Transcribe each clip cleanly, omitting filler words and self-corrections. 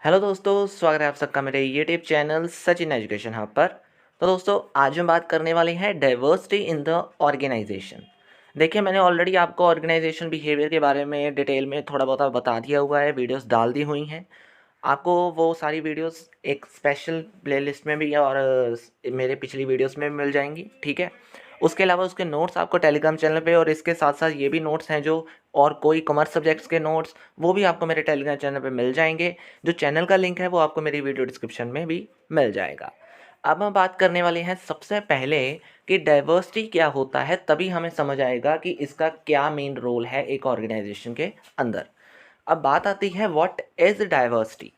Hello दोस्तों, स्वागत है आप सबका मेरे YouTube channel Sachin education hub पर। तो दोस्तों, आज हम बात करने वाले हैं डाइवर्सिटी इन द ऑर्गेनाइजेशन। देखिए, मैंने ऑलरेडी आपको ऑर्गेनाइजेशन बिहेवियर के बारे में डिटेल में थोड़ा बहुत बता दिया हुआ है, वीडियोस डाल दी हुई हैं। आपको वो सारी वीडियोस एक स्पेशल प्लेलिस्ट में भी और मेरे पिछली वीडियोस में मिल जाएंगी, ठीक है। उसके अलावा उसके नोट्स आपको टेलीग्राम चैनल पे, और इसके साथ साथ ये भी नोट्स हैं जो और कोई कॉमर्स सब्जेक्ट्स के नोट्स, वो भी आपको मेरे टेलीग्राम चैनल पे मिल जाएंगे। जो चैनल का लिंक है वो आपको मेरी वीडियो डिस्क्रिप्शन में भी मिल जाएगा। अब हम बात करने वाले हैं सबसे पहले कि डाइवर्सिटी क्या होता है, तभी हमें समझ आएगा कि इसका क्या मेन रोल है एक ऑर्गेनाइजेशन के अंदर। अब बात आती है व्हाट इज डाइवर्सिटी।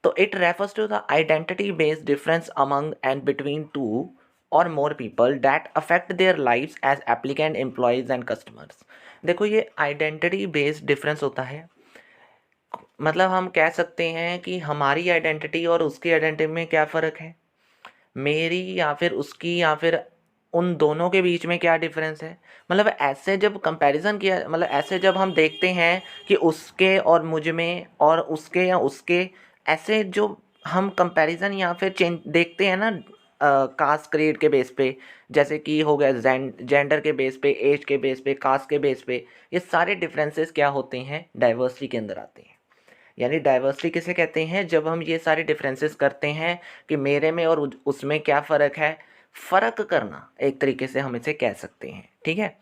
तो it refers to the identity based difference among and between two or more people that affect their lives as applicant employees and customers. देखो, ये आइडेंटिटी बेस्ड डिफरेंस होता है। मतलब हम कह सकते हैं कि हमारी आइडेंटिटी और उसकी आइडेंटिटी में क्या फ़र्क है, मेरी या फिर उसकी, या फिर उन दोनों के बीच में क्या डिफरेंस है। मतलब ऐसे जब कंपैरिजन किया, मतलब ऐसे जब हम देखते हैं कि उसके और मुझ में और उसके या उसके, ऐसे जो हम कंपैरिजन या फिर चेंज देखते हैं ना, कास्ट क्रीड के बेस पे, जैसे कि हो गया जेंडर के बेस पे, एज के बेस पे, कास्ट के बेस पे, ये सारे डिफरेंसेस क्या होते हैं, डाइवर्सिटी के अंदर आते हैं। यानी डाइवर्सिटी किसे कहते हैं, जब हम ये सारे डिफरेंसेस करते हैं कि मेरे में और उसमें क्या फ़र्क है। फ़र्क करना एक तरीके से हम इसे कह सकते हैं, ठीक है।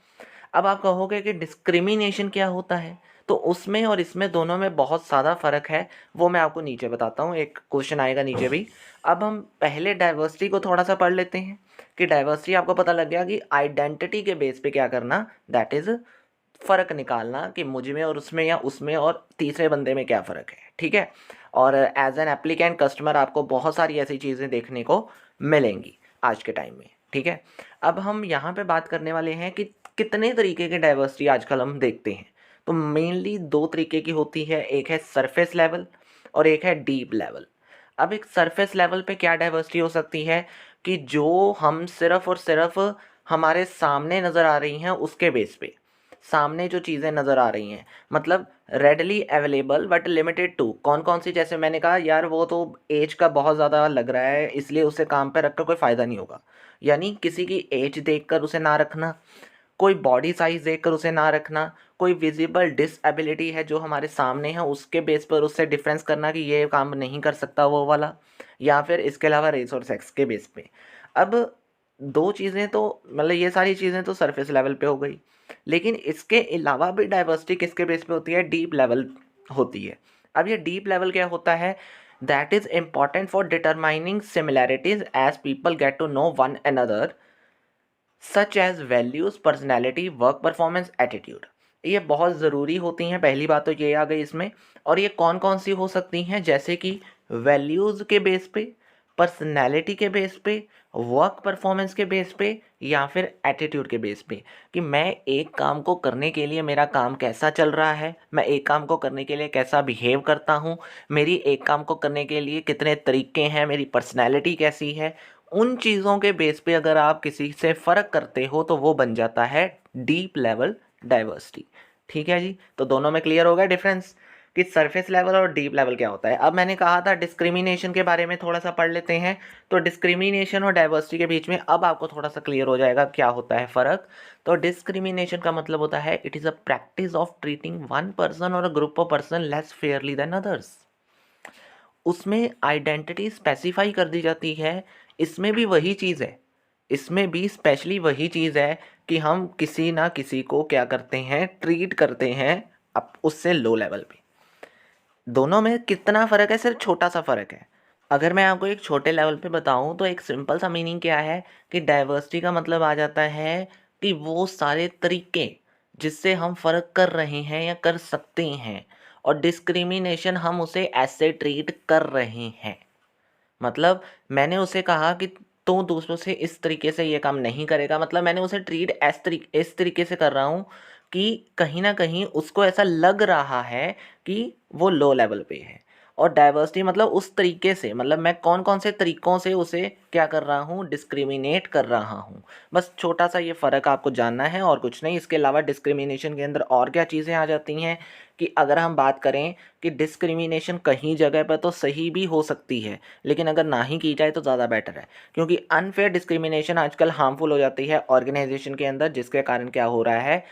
अब आप कहोगे कि डिस्क्रिमिनेशन क्या होता है, तो उसमें और इसमें दोनों में बहुत ज़्यादा फ़र्क है। वो मैं आपको नीचे बताता हूँ, एक क्वेश्चन आएगा नीचे भी। अब हम पहले डाइवर्सिटी को थोड़ा सा पढ़ लेते हैं कि डाइवर्सिटी आपको पता लग गया कि आइडेंटिटी के बेस पे क्या करना, दैट इज़ फ़र्क निकालना कि मुझ में और उसमें, या उसमें और तीसरे बंदे में क्या फ़र्क है, ठीक है। और एज एन एप्लीकेंट कस्टमर आपको बहुत सारी ऐसी चीज़ें देखने को मिलेंगी आज के टाइम में, ठीक है। अब हम यहाँ पे बात करने वाले हैं कि कितने तरीके के डाइवर्सिटी आजकल हम देखते हैं। तो मेनली दो तरीके की होती है, एक है सरफेस लेवल और एक है डीप लेवल। अब एक सरफेस लेवल पे क्या डाइवर्सिटी हो सकती है कि जो हम सिर्फ और सिर्फ हमारे सामने नज़र आ रही हैं उसके बेस पे, सामने जो चीज़ें नज़र आ रही हैं, मतलब readily available but limited to, कौन कौन सी, जैसे मैंने कहा यार वो तो एज का बहुत ज़्यादा लग रहा है इसलिए उसे काम पे रखकर कोई फ़ायदा नहीं होगा। यानी किसी की एज देखकर उसे ना रखना, कोई बॉडी साइज देखकर उसे ना रखना, कोई विजिबल डिसएबिलिटी है जो हमारे सामने है उसके बेस पर उससे डिफरेंस करना कि ये काम नहीं कर सकता वो वाला, या फिर इसके अलावा रेस और सेक्स के बेस पे। अब दो चीज़ें तो, मतलब ये सारी चीज़ें तो सरफेस लेवल पे हो गई, लेकिन इसके अलावा भी डाइवर्सिटी किसके बेस पे होती है, डीप लेवल होती है। अब ये डीप लेवल क्या होता है, that is important for determining similarities as people get to know one another, such as values, personality, work performance, attitude. ये बहुत ज़रूरी होती हैं, पहली बात तो ये आ गई इसमें। और ये कौन कौन सी हो सकती हैं, जैसे कि वैल्यूज़ के बेस पे, पर्सनैलिटी के बेस पे, वर्क परफॉर्मेंस के बेस पे, या फिर एटीट्यूड के बेस पे, कि मैं एक काम को करने के लिए मेरा काम कैसा चल रहा है, मैं एक काम को करने के लिए कैसा बिहेव करता हूँ, मेरी एक काम को करने के लिए कितने तरीके हैं, मेरी पर्सनैलिटी कैसी है। उन चीज़ों के बेस पे अगर आप किसी से फ़र्क करते हो तो वो बन जाता है डीप लेवल डाइवर्सिटी, ठीक है जी। तो दोनों में क्लियर हो गया डिफरेंस कि सरफेस लेवल और डीप लेवल क्या होता है। अब मैंने कहा था डिस्क्रिमिनेशन के बारे में थोड़ा सा पढ़ लेते हैं। तो डिस्क्रिमिनेशन और डाइवर्सिटी के बीच में अब आपको थोड़ा सा क्लियर हो जाएगा क्या होता है फ़र्क। तो डिस्क्रिमिनेशन का मतलब होता है it is a practice of treating one person or a group of person less fairly than others. उसमें आइडेंटिटी स्पेसिफाई कर दी जाती है। इसमें भी वही चीज़ है, इसमें भी स्पेशली वही चीज़ है कि हम किसी ना किसी को क्या करते हैं, ट्रीट करते हैं अब उससे लो लेवल पे। दोनों में कितना फ़र्क है, सिर्फ छोटा सा फ़र्क है। अगर मैं आपको एक छोटे लेवल पे बताऊं तो एक सिंपल सा मीनिंग क्या है कि डाइवर्सिटी का मतलब आ जाता है कि वो सारे तरीके जिससे हम फ़र्क कर रहे हैं या कर सकते हैं, और डिस्क्रिमिनेशन हम उसे ऐसे ट्रीट कर रहे हैं। मतलब मैंने उसे कहा कि तू दूसरों से इस तरीके से ये काम नहीं करेगा, मतलब मैंने उसे ट्रीट इस तरीके से कर रहा हूँ कि कहीं ना कहीं उसको ऐसा लग रहा है कि वो लो लेवल पे है। और डाइवर्सिटी मतलब उस तरीके से, मतलब मैं कौन कौन से तरीक़ों से उसे क्या कर रहा हूँ, डिस्क्रिमिनेट कर रहा हूँ। बस छोटा सा ये फ़र्क आपको जानना है और कुछ नहीं। इसके अलावा डिस्क्रिमिनेशन के अंदर और क्या चीज़ें आ जाती हैं कि अगर हम बात करें कि डिस्क्रिमिनेशन कहीं जगह पर तो सही भी हो सकती है, लेकिन अगर ना ही की जाए तो ज़्यादा बेटर है, क्योंकि अनफेयर डिस्क्रिमिनेशन आजकल हार्मफुल हो जाती है ऑर्गेनाइजेशन के अंदर, जिसके कारण क्या हो रहा है,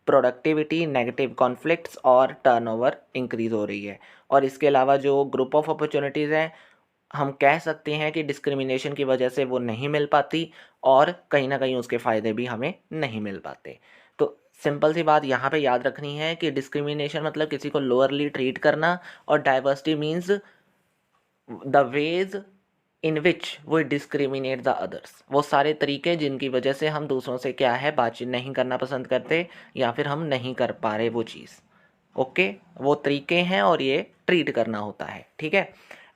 प्रोडक्टिविटी, नेगेटिव कॉन्फ्लिक्ट्स और टर्नओवर इंक्रीज़ हो रही है। और इसके अलावा जो ग्रुप ऑफ अपॉर्चुनिटीज़ हैं, हम कह सकते हैं कि डिस्क्रिमिनेशन की वजह से वो नहीं मिल पाती और कहीं न कहीं उसके फ़ायदे भी हमें नहीं मिल पाते। तो सिंपल सी बात यहाँ पे याद रखनी है कि डिस्क्रिमिनेशन मतलब किसी को लोअरली ट्रीट करना, और diversity means the ways in which we discriminate the others, वो सारे तरीके जिनकी वजह से हम दूसरों से क्या है, बातचीत नहीं करना पसंद करते या फिर हम नहीं कर पा रहे वो चीज़। ओके, वो तरीके हैं और ये ट्रीट करना होता है, ठीक है।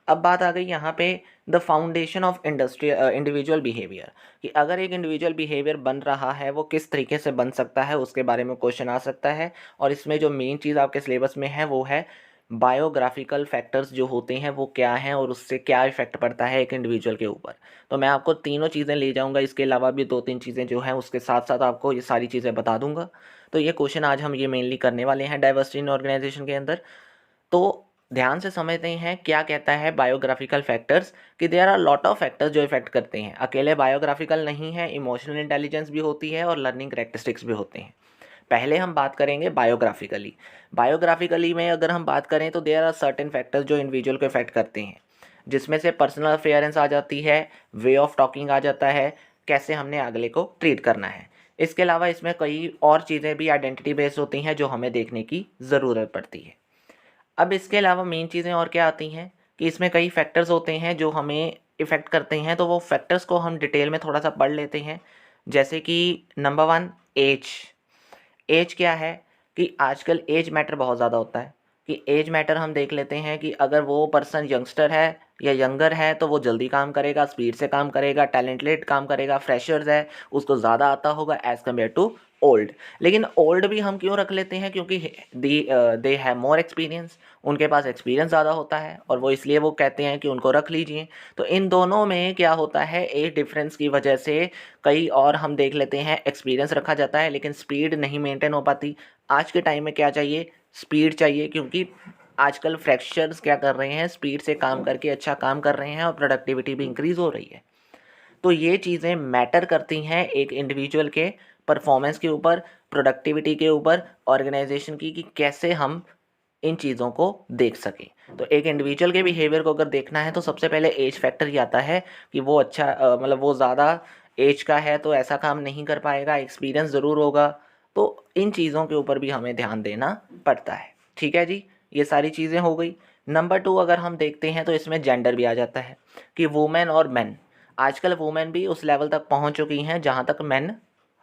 अब बात आ गई यहाँ पे the foundation of individual behaviour, कि अगर एक इंडिविजुअल बिहेवियर बन रहा है वो किस तरीके से बन सकता है, उसके बारे में क्वेश्चन आ सकता है। और इसमें जो मेन चीज़ आपके सिलेबस में है वो है बायोग्राफिकल फैक्टर्स जो होते हैं वो क्या हैं और उससे क्या इफेक्ट पड़ता है एक इंडिविजुअल के ऊपर। तो मैं आपको तीनों चीज़ें ले जाऊंगा, इसके अलावा भी 2-3 चीज़ें जो हैं उसके साथ साथ आपको ये सारी चीज़ें बता दूंगा। तो ये क्वेश्चन आज हम ये मेनली करने वाले हैं डाइवर्सिटी इन ऑर्गेनाइजेशन के अंदर। तो ध्यान से समझते हैं क्या कहता है बायोग्राफिकल फैक्टर्स, कि there are lot of factors जो इफेक्ट करते हैं। अकेले बायोग्राफिकल नहीं है, इमोशनल इंटेलिजेंस भी होती है और लर्निंग करेक्टरिस्टिक्स भी होते हैं। पहले हम बात करेंगे बायोग्राफिकली। बायोग्राफिकली में अगर हम बात करें तो देयर आर सर्टेन फैक्टर्स जो इंडिविजुअल को इफेक्ट करते हैं, जिसमें से पर्सनल अफेयरेंस आ जाती है, वे ऑफ टॉकिंग आ जाता है, कैसे हमने अगले को ट्रीट करना है। इसके अलावा इसमें कई और चीज़ें भी आइडेंटिटी बेस्ड होती हैं जो हमें देखने की ज़रूरत पड़ती है। अब इसके अलावा मेन चीज़ें और क्या आती हैं कि इसमें कई फैक्टर्स होते हैं जो हमें इफ़ेक्ट करते हैं, तो वो फैक्टर्स को हम डिटेल में थोड़ा सा पढ़ लेते हैं। जैसे कि नंबर 1, एज। एज क्या है कि आजकल एज मैटर बहुत ज़्यादा होता है, कि एज मैटर हम देख लेते हैं कि अगर वो पर्सन यंगस्टर है या यंगर है तो वो जल्दी काम करेगा, स्पीड से काम करेगा, टैलेंटेड काम करेगा। फ्रेशर्स है, उसको ज़्यादा आता होगा एज़ कम्पेयर टू ओल्ड। लेकिन ओल्ड भी हम क्यों रख लेते हैं, क्योंकि दे हैव मोर एक्सपीरियंस, उनके पास एक्सपीरियंस ज़्यादा होता है और वो इसलिए वो कहते हैं कि उनको रख लीजिए। तो इन दोनों में क्या होता है, एज डिफरेंस की वजह से कई और हम देख लेते हैं एक्सपीरियंस रखा जाता है लेकिन स्पीड नहीं मेंटेन हो पाती। आज के टाइम में क्या चाहिए, स्पीड चाहिए, क्योंकि आजकल फ्रेशर्स क्या कर रहे हैं, स्पीड से काम करके अच्छा काम कर रहे हैं और प्रोडक्टिविटी भी इंक्रीज़ हो रही है। तो ये चीज़ें मैटर करती हैं एक इंडिविजुअल के परफॉर्मेंस के ऊपर, प्रोडक्टिविटी के ऊपर, ऑर्गेनाइजेशन की, कि कैसे हम इन चीज़ों को देख सकें। तो एक इंडिविजुअल के बिहेवियर को अगर देखना है तो सबसे पहले एज फैक्टर ही आता है कि वो अच्छा मतलब वो ज़्यादा एज का है तो ऐसा काम नहीं कर पाएगा, एक्सपीरियंस ज़रूर होगा। तो इन चीज़ों के ऊपर भी हमें ध्यान देना पड़ता है। ठीक है जी, ये सारी चीज़ें हो गई। नंबर 2 अगर हम देखते हैं तो इसमें जेंडर भी आ जाता है कि वुमेन और मेन। आजकल वुमेन भी उस लेवल तक पहुंच चुकी हैं जहां तक मेन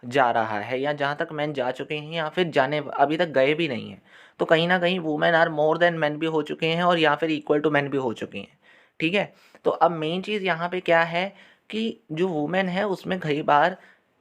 जा रहा है, या जहां तक मेन जा चुके हैं या फिर जाने अभी तक गए भी नहीं हैं। तो कहीं ना कहीं women are more than men भी हो चुके हैं और या फिर इक्वल टू मेन भी हो चुके हैं। ठीक है, तो अब मेन चीज़ यहाँ पे क्या है कि जो वुमेन है उसमें कई बार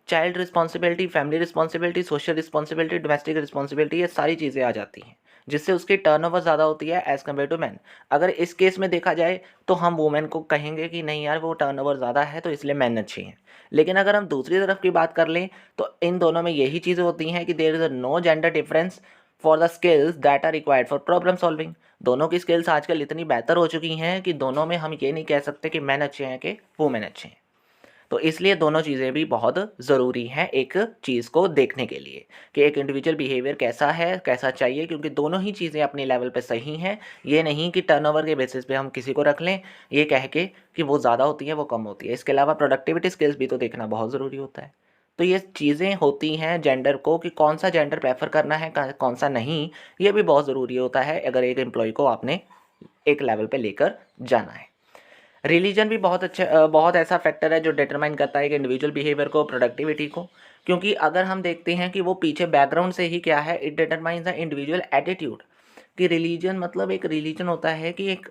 child responsibility, family responsibility, social responsibility, domestic responsibility, ये सारी चीज़ें आ जाती हैं जिससे उसकी टर्नओवर ज़्यादा होती है एज़ कम्पेयर टू मैन। अगर इस केस में देखा जाए तो हम वुमेन को कहेंगे कि नहीं यार वो टर्नओवर ज़्यादा है तो इसलिए मैन अच्छी हैं। लेकिन अगर हम दूसरी तरफ की बात कर लें तो इन दोनों में यही चीज़ें होती हैं कि there is a no gender difference for the skills that are required for problem solving. दोनों की स्किल्स आजकल इतनी बेहतर हो चुकी हैं कि दोनों में हम ये नहीं कह सकते कि मैन अच्छे हैं कि वुमेन अच्छे हैं। तो इसलिए दोनों चीज़ें भी बहुत ज़रूरी हैं एक चीज़ को देखने के लिए कि एक इंडिविजुअल बिहेवियर कैसा है, कैसा चाहिए, क्योंकि दोनों ही चीज़ें अपने लेवल पे सही हैं। ये नहीं कि टर्नओवर के बेसिस पे हम किसी को रख लें ये कह के कि वो ज़्यादा होती है वो कम होती है। इसके अलावा प्रोडक्टिविटी स्किल्स भी तो देखना बहुत ज़रूरी होता है। तो ये चीज़ें होती हैं जेंडर को, कि कौन सा जेंडर प्रेफर करना है कौन सा नहीं, ये भी बहुत ज़रूरी होता है अगर एक एम्प्लॉय को आपने एक लेवल पे लेकर जाना है। रिलीजन भी बहुत ऐसा फैक्टर है जो डिटरमाइन करता है कि इंडिविजुअल बिहेवियर को, प्रोडक्टिविटी को। क्योंकि अगर हम देखते हैं कि वो पीछे बैकग्राउंड से ही क्या है, it determines the individual attitude. कि रिलीजन मतलब एक रिलीजन होता है कि एक,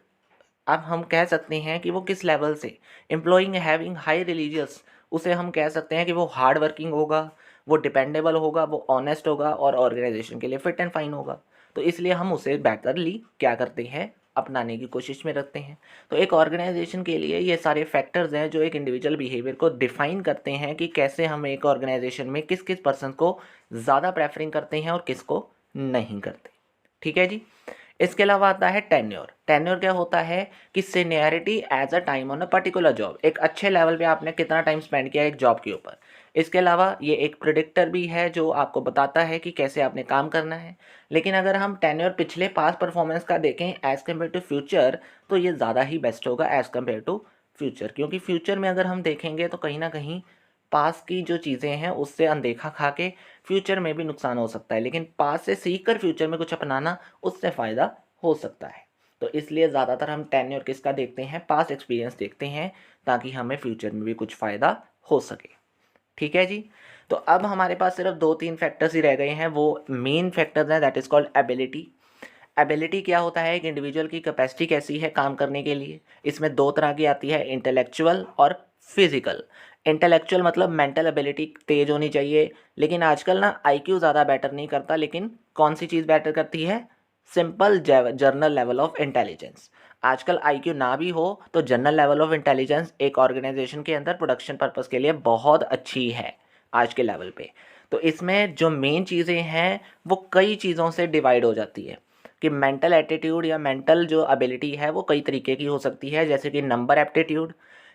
अब हम कह सकते हैं कि वो किस लेवल से, एम्प्लॉइंग हैविंग हाई रिलीजियस, उसे हम कह सकते हैं कि वो हार्ड वर्किंग होगा, वो डिपेंडेबल होगा, वो ऑनेस्ट होगा और ऑर्गेनाइजेशन के लिए फिट एंड फाइन होगा। तो इसलिए हम उसे बेटरली क्या करते हैं, अपनाने की कोशिश में रखते हैं। तो एक ऑर्गेनाइजेशन के लिए ये सारे फैक्टर्स हैं जो एक इंडिविजुअल बिहेवियर को डिफाइन करते हैं कि कैसे हम एक ऑर्गेनाइजेशन में किस किस पर्सन को ज़्यादा प्रेफरिंग करते हैं और किसको नहीं करते। ठीक है जी। इसके अलावा आता है टेन्योर। टेन्योर क्या होता है कि seniority as a time on a particular job, एक अच्छे लेवल पे आपने कितना टाइम स्पेंड किया एक जॉब के ऊपर। इसके अलावा ये एक प्रिडिक्टर भी है जो आपको बताता है कि कैसे आपने काम करना है। लेकिन अगर हम टेन्योर पिछले पास्ट परफॉर्मेंस का देखें एज़ कम्पेयर टू फ्यूचर, तो ये ज़्यादा ही बेस्ट होगा एज़ कम्पेयर टू फ्यूचर, क्योंकि फ्यूचर में अगर हम देखेंगे तो कहीं ना कहीं पास की जो चीज़ें हैं उससे अनदेखा खा के फ्यूचर में भी नुकसान हो सकता है, लेकिन पास से सीख कर फ्यूचर में कुछ अपनाना उससे फ़ायदा हो सकता है। तो इसलिए ज़्यादातर हम टेन्योर किसका देखते हैं, पास्ट एक्सपीरियंस देखते हैं, ताकि हमें फ्यूचर में भी कुछ फ़ायदा हो सके। ठीक है जी। तो अब हमारे पास सिर्फ 2-3 फैक्टर्स ही रह गए हैं, वो मेन फैक्टर्स हैं, that is called ability. Ability क्या होता है, एक इंडिविजुअल की कैपेसिटी कैसी है काम करने के लिए। इसमें 2 तरह की आती है, इंटेलेक्चुअल और फिजिकल। इंटेलेक्चुअल मतलब मेंटल एबिलिटी तेज होनी चाहिए, लेकिन आजकल ना आईक्यू ज़्यादा बेटर नहीं करता, लेकिन कौन सी चीज़ बेटर करती है, simple journal level of intelligence. आजकल आईक्यू ना भी हो तो जनरल लेवल ऑफ इंटेलिजेंस एक ऑर्गेनाइजेशन के अंदर प्रोडक्शन पर्पस के लिए बहुत अच्छी है आज के लेवल पे। तो इसमें जो मेन चीज़ें हैं वो कई चीज़ों से डिवाइड हो जाती है कि मेंटल एटीट्यूड या मेंटल जो एबिलिटी है वो कई तरीके की हो सकती है, जैसे कि नंबर एप्टीट्यूड।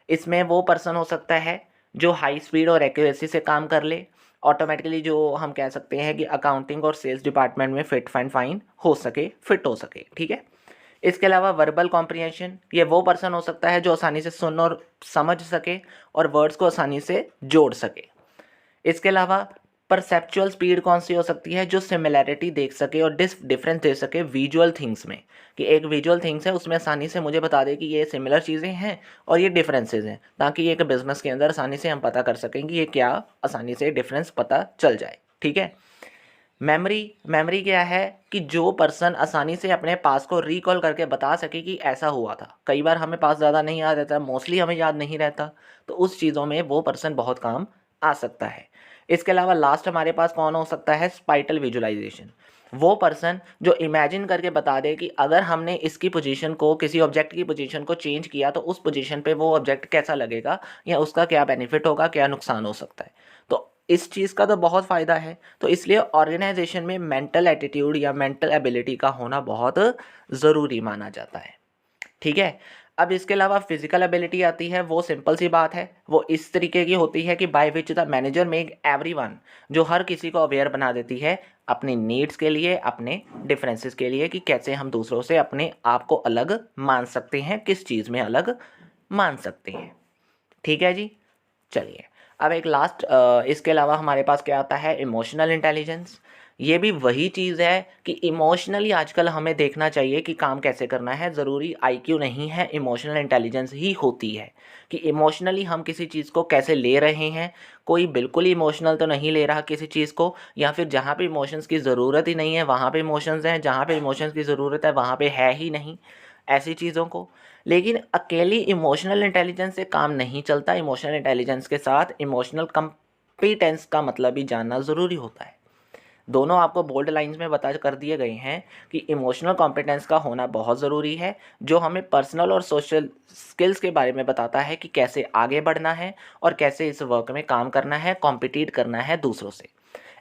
इसमें वो पर्सन हो सकता है जो हाई स्पीड और एक्यूरेसी से काम कर ले, ऑटोमेटिकली जो हम कह सकते हैं कि अकाउंटिंग और सेल्स डिपार्टमेंट में फिट एंड फाइन हो सके, फिट हो सके। ठीक है। इसके अलावा वर्बल कॉम्प्रिहेंशन, ये वो पर्सन हो सकता है जो आसानी से सुन और समझ सके और वर्ड्स को आसानी से जोड़ सके। इसके अलावा परसेप्चुअल स्पीड कौन सी हो सकती है, जो सिमिलैरिटी देख सके और डिफरेंस दे सके विजुअल थिंग्स में, कि एक विजुअल थिंग्स है उसमें आसानी से मुझे बता दे कि ये सिमिलर चीज़ें हैं और ये डिफरेंसेस हैं, ताकि एक बिजनेस के अंदर आसानी से हम पता कर सकें कि ये क्या, आसानी से डिफरेंस पता चल जाए। ठीक है। मेमोरी, मेमोरी क्या है कि जो पर्सन आसानी से अपने पास को रिकॉल करके बता सके कि ऐसा हुआ था। कई बार हमें पास ज़्यादा नहीं याद रहता, मोस्टली हमें याद नहीं रहता, तो उस चीज़ों में वो पर्सन बहुत काम आ सकता है। इसके अलावा लास्ट हमारे पास कौन हो सकता है, स्पाइटल विजुअलाइजेशन। वो पर्सन जो इमेजिन करके बता दे कि अगर हमने इसकी पोजीशन को, किसी ऑब्जेक्ट की पोजीशन को चेंज किया तो उस पोजीशन पे वो ऑब्जेक्ट कैसा लगेगा या उसका क्या बेनिफिट होगा, क्या नुकसान हो सकता है। तो इस चीज़ का तो बहुत फ़ायदा है। तो इसलिए ऑर्गेनाइजेशन में मेंटल एटीट्यूड या मेंटल एबिलिटी का होना बहुत ज़रूरी माना जाता है। ठीक है। अब इसके अलावा फिजिकल एबिलिटी आती है, वो सिंपल सी बात है, वो इस तरीके की होती है कि by which the manager make everyone, जो हर किसी को अवेयर बना देती है अपनी नीड्स के लिए, अपने डिफरेंसेस के लिए, कि कैसे हम दूसरों से अपने आप को अलग मान सकते हैं, किस चीज़ में अलग मान सकते हैं। ठीक है जी। चलिए, अब एक लास्ट, इसके अलावा हमारे पास क्या आता है, इमोशनल इंटेलिजेंस। ये भी वही चीज़ है कि इमोशनली आजकल हमें देखना चाहिए कि काम कैसे करना है। ज़रूरी आईक्यू नहीं है, इमोशनल इंटेलिजेंस ही होती है कि इमोशनली हम किसी चीज़ को कैसे ले रहे हैं। कोई बिल्कुल ही इमोशनल तो नहीं ले रहा किसी चीज़ को, या फिर जहाँ पे इमोशंस की ज़रूरत ही नहीं है वहाँ पे इमोशंस हैं, जहाँ पे इमोशंस की ज़रूरत है वहाँ पे है ही नहीं, ऐसी चीज़ों को। लेकिन अकेली इमोशनल इंटेलिजेंस से काम नहीं चलता। इमोशनल इंटेलिजेंस के साथ इमोशनल कंपिटेंस का मतलब भी जानना ज़रूरी होता है। दोनों आपको बोल्ड लाइंस में बता कर दिए गए हैं कि इमोशनल कॉम्पिटेंस का होना बहुत ज़रूरी है, जो हमें पर्सनल और सोशल स्किल्स के बारे में बताता है कि कैसे आगे बढ़ना है और कैसे इस वर्क में काम करना है, कॉम्पिटिट करना है दूसरों से।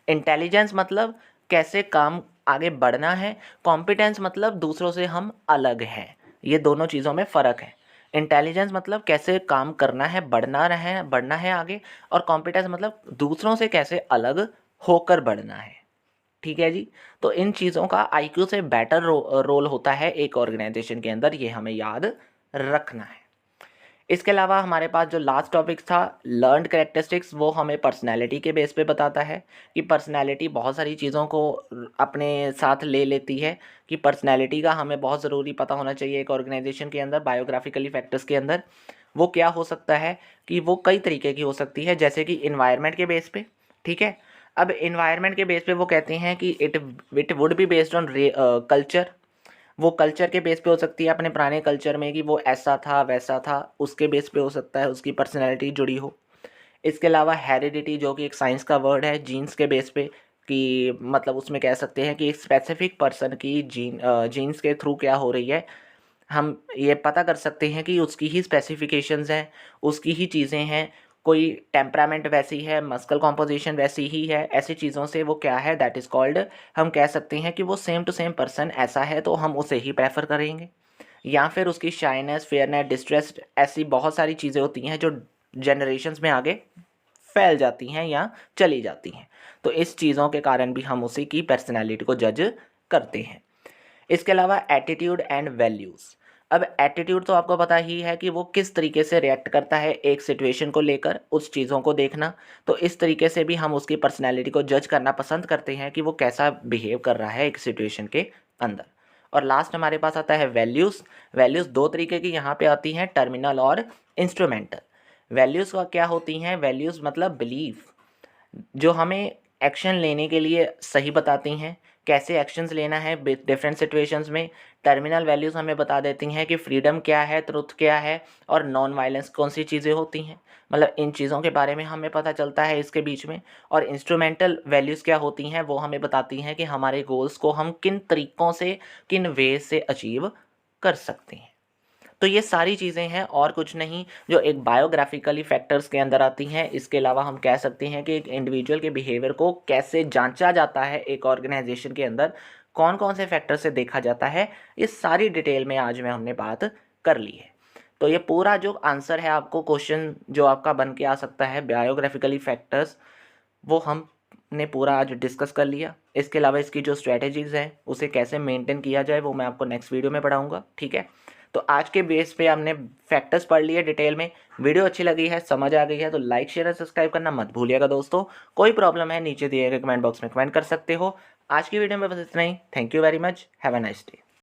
इंटेलिजेंस मतलब कैसे काम आगे बढ़ना है, कॉम्पिटेंस मतलब दूसरों से हम अलग हैं। ये दोनों चीज़ों में फ़र्क है। इंटेलिजेंस मतलब कैसे काम करना है, बढ़ना है आगे, और कॉम्पिटेंस मतलब दूसरों से कैसे अलग होकर बढ़ना है। ठीक है जी। तो इन चीज़ों का आईक्यू से बेटर रोल होता है एक ऑर्गेनाइजेशन के अंदर, ये हमें याद रखना है। इसके अलावा हमारे पास जो लास्ट टॉपिक था, लर्नड कैरेक्टरिस्टिक्स, वो हमें पर्सनैलिटी के बेस पे बताता है कि पर्सनैलिटी बहुत सारी चीज़ों को अपने साथ ले लेती है, कि पर्सनैलिटी का हमें बहुत ज़रूरी पता होना चाहिए एक ऑर्गेनाइजेशन के अंदर। बायोग्राफिकली फैक्टर्स के अंदर वो क्या हो सकता है कि वो कई तरीके की हो सकती है, जैसे कि इन्वायरमेंट के बेस पे। ठीक है। अब इन्वायरमेंट के बेस पे वो कहते हैं कि it would be based on culture. वो कल्चर के बेस पे हो सकती है, अपने पुराने कल्चर में कि वो ऐसा था वैसा था, उसके बेस पे हो सकता है उसकी पर्सनैलिटी जुड़ी हो। इसके अलावा हेरिडिटी, जो कि एक साइंस का वर्ड है, जीन्स के बेस पे, कि मतलब उसमें कह सकते हैं कि एक स्पेसिफिक पर्सन की जीन्स के थ्रू क्या हो रही है, हम ये पता कर सकते हैं कि उसकी ही स्पेसिफिकेशंस हैं, उसकी ही चीज़ें हैं, कोई टेम्परामेंट वैसी है, मस्कल कॉम्पोजिशन वैसी ही है, ऐसी चीज़ों से वो क्या है, दैट इज़ कॉल्ड, हम कह सकते हैं कि वो सेम टू सेम पर्सन ऐसा है तो हम उसे ही प्रेफर करेंगे। या फिर उसकी शाइनेस, फेयरनेस, डिस्ट्रेस, ऐसी बहुत सारी चीज़ें होती हैं जो जनरेशन्स में आगे फैल जाती हैं या चली जाती हैं। तो इस चीज़ों के कारण भी हम उसी की पर्सनैलिटी को जज करते हैं। इसके अलावा एटीट्यूड एंड वैल्यूज़। अब एटीट्यूड तो आपको पता ही है कि वो किस तरीके से रिएक्ट करता है एक सिचुएशन को लेकर, उस चीज़ों को देखना। तो इस तरीके से भी हम उसकी पर्सनैलिटी को जज करना पसंद करते हैं कि वो कैसा बिहेव कर रहा है एक सिचुएशन के अंदर। और लास्ट हमारे पास आता है वैल्यूज़। वैल्यूज़ दो तरीके की यहाँ पे आती हैं, टर्मिनल और इंस्ट्रूमेंटल। वैल्यूज़ का क्या होती हैं? वैल्यूज़ मतलब बिलीफ, जो हमें एक्शन लेने के लिए सही बताती हैं, कैसे एक्शंस लेना है डिफरेंट सिचुएशंस में। टर्मिनल वैल्यूज़ हमें बता देती हैं कि फ्रीडम क्या है, ट्रुथ क्या है और नॉन वायलेंस कौन सी चीज़ें होती हैं। मतलब इन चीज़ों के बारे में हमें पता चलता है इसके बीच में। और इंस्ट्रूमेंटल वैल्यूज़ क्या होती हैं, वो हमें बताती हैं कि हमारे गोल्स को हम किन तरीक़ों से, किन वेज से अचीव कर सकते हैं। तो ये सारी चीज़ें हैं और कुछ नहीं, जो एक बायोग्राफिकली फैक्टर्स के अंदर आती हैं। इसके अलावा हम कह सकते हैं कि एक इंडिविजुअल के बिहेवियर को कैसे जांचा जाता है एक ऑर्गेनाइजेशन के अंदर, कौन कौन से फैक्टर से देखा जाता है, ये सारी डिटेल में आज में हमने बात कर ली है। तो ये पूरा जो आंसर है आपको क्वेश्चन जो आपका बन के आ सकता है बायोग्राफिकली फैक्टर्स, वो हमने पूरा आज डिस्कस कर लिया। इसके अलावा इसकी जो स्ट्रैटेजीज़ हैं उसे कैसे मेंटेन किया जाए वो मैं आपको नेक्स्ट वीडियो में पढ़ाऊँगा, ठीक है। तो आज के बेस पे हमने फैक्टर्स पढ़ लिए डिटेल में। वीडियो अच्छी लगी है, समझ आ गई है तो लाइक, शेयर और सब्सक्राइब करना मत भूलिएगा दोस्तों। कोई प्रॉब्लम है नीचे दिए गए कमेंट बॉक्स में कमेंट कर सकते हो। आज की वीडियो में बस इतना ही। Thank you very much, have a nice day.